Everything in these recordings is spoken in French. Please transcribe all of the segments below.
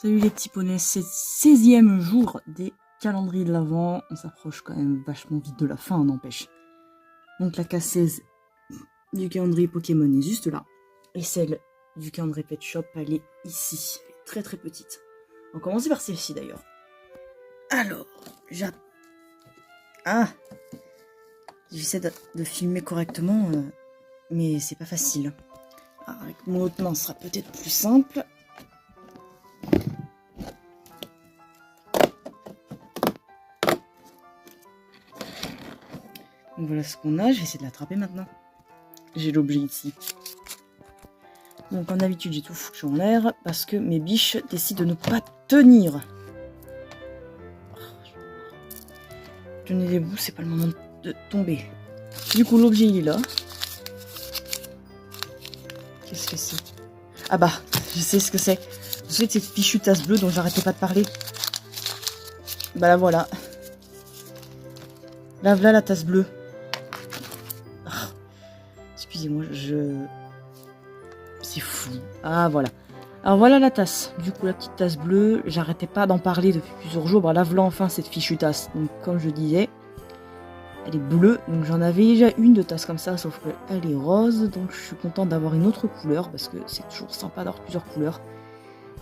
Salut les petits poneys, c'est le 16e jour des calendriers de l'Avent. On s'approche quand même vachement vite de la fin, n'empêche. Donc la case 16 du calendrier Pokémon est juste là. Et celle du calendrier Pet Shop, elle est ici. Elle est très très petite. On va commencer par celle-ci d'ailleurs. Alors, j'essaie de filmer correctement, mais c'est pas facile. Alors, avec mon autre main, ce sera peut-être plus simple. Donc voilà ce qu'on a, je vais essayer de l'attraper maintenant. J'ai l'objet ici. Donc comme d'habitude j'ai tout foutu en l'air parce que mes biches décident de ne pas tenir. Tenez debout, c'est pas le moment de tomber. Du coup l'objet il est là. Qu'est-ce que c'est? Ah bah, je sais ce que c'est. C'est cette fichue tasse bleue dont j'arrêtais pas de parler. Bah la voilà. Là voilà la tasse bleue. Excusez-moi, c'est fou. Ah, voilà. Alors, voilà la tasse. Du coup, la petite tasse bleue, j'arrêtais pas d'en parler depuis plusieurs jours. Bah, là, voilà enfin cette fichue tasse. Donc, comme je disais, elle est bleue. Donc, j'en avais déjà une de tasse comme ça, sauf qu'elle est rose. Donc, je suis contente d'avoir une autre couleur, parce que c'est toujours sympa d'avoir plusieurs couleurs.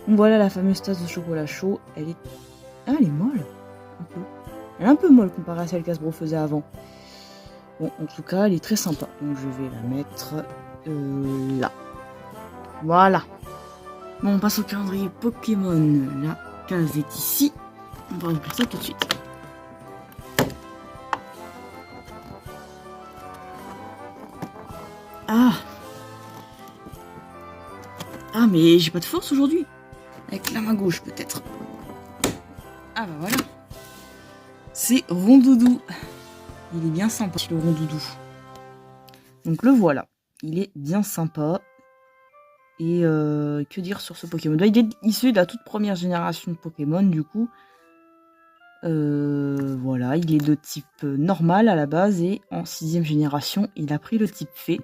Donc, voilà la fameuse tasse de chocolat chaud. Elle est... Ah, elle est molle. Un peu. Elle est un peu molle comparée à celle qu'Asbro faisait avant. Bon, en tout cas, elle est très sympa. Donc, je vais la mettre là. Voilà. Bon, on passe au calendrier Pokémon. La case est ici. On va remplir ça tout de suite. Ah, mais j'ai pas de force aujourd'hui. Avec la main gauche, peut-être. Ah, bah voilà. C'est Rondoudou. Il est bien sympa, le Rondoudou. Donc le voilà. Il est bien sympa. Et que dire sur ce Pokémon? Il est issu de la toute première génération de Pokémon, du coup. Voilà, il est de type normal à la base. Et en 6ème génération, il a pris le type fée.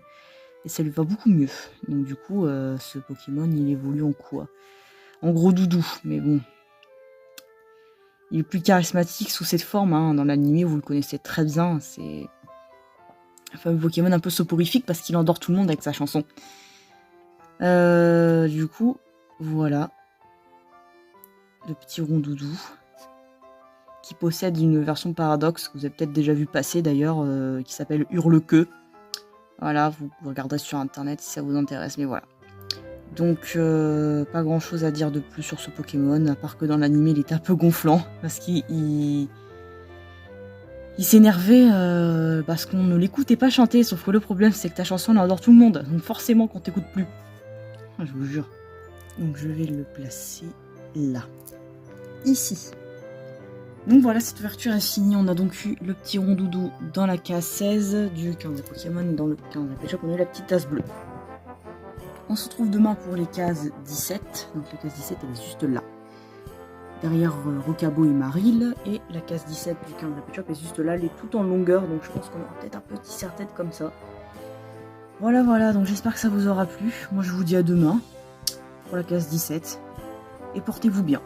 Et ça lui va beaucoup mieux. Donc du coup, ce Pokémon, il évolue en quoi? En gros doudou, mais bon. Il est plus charismatique sous cette forme, hein. Dans l'anime, vous le connaissez très bien. C'est un fameux Pokémon un peu soporifique parce qu'il endort tout le monde avec sa chanson. Du coup, voilà. Le petit Rondoudou. Qui possède une version paradoxe que vous avez peut-être déjà vu passer d'ailleurs, qui s'appelle Hurle-Queue. Voilà, vous regarderez sur internet si ça vous intéresse, mais voilà. Donc, pas grand chose à dire de plus sur ce Pokémon, à part que dans l'anime il était un peu gonflant, parce qu'il s'énervait parce qu'on ne l'écoutait pas chanter, sauf que le problème c'est que ta chanson elle adore tout le monde, donc forcément qu'on t'écoute plus. Je vous jure. Donc je vais le placer là. Ici. Donc voilà, cette ouverture est finie. On a donc eu le petit Rondoudou dans la case 16 du calendrier Pokémon. Et dans le calendrier Pet Shop, on a eu la petite tasse bleue. On se retrouve demain pour les cases 17. Donc la case 17, elle est juste là. Derrière Rocabo et Maril. Et la case 17 du calendrier Pet Shop est juste là. Elle est toute en longueur. Donc je pense qu'on aura peut-être un petit serre-tête comme ça. Voilà. Donc j'espère que ça vous aura plu. Moi, je vous dis à demain pour la case 17. Et portez-vous bien.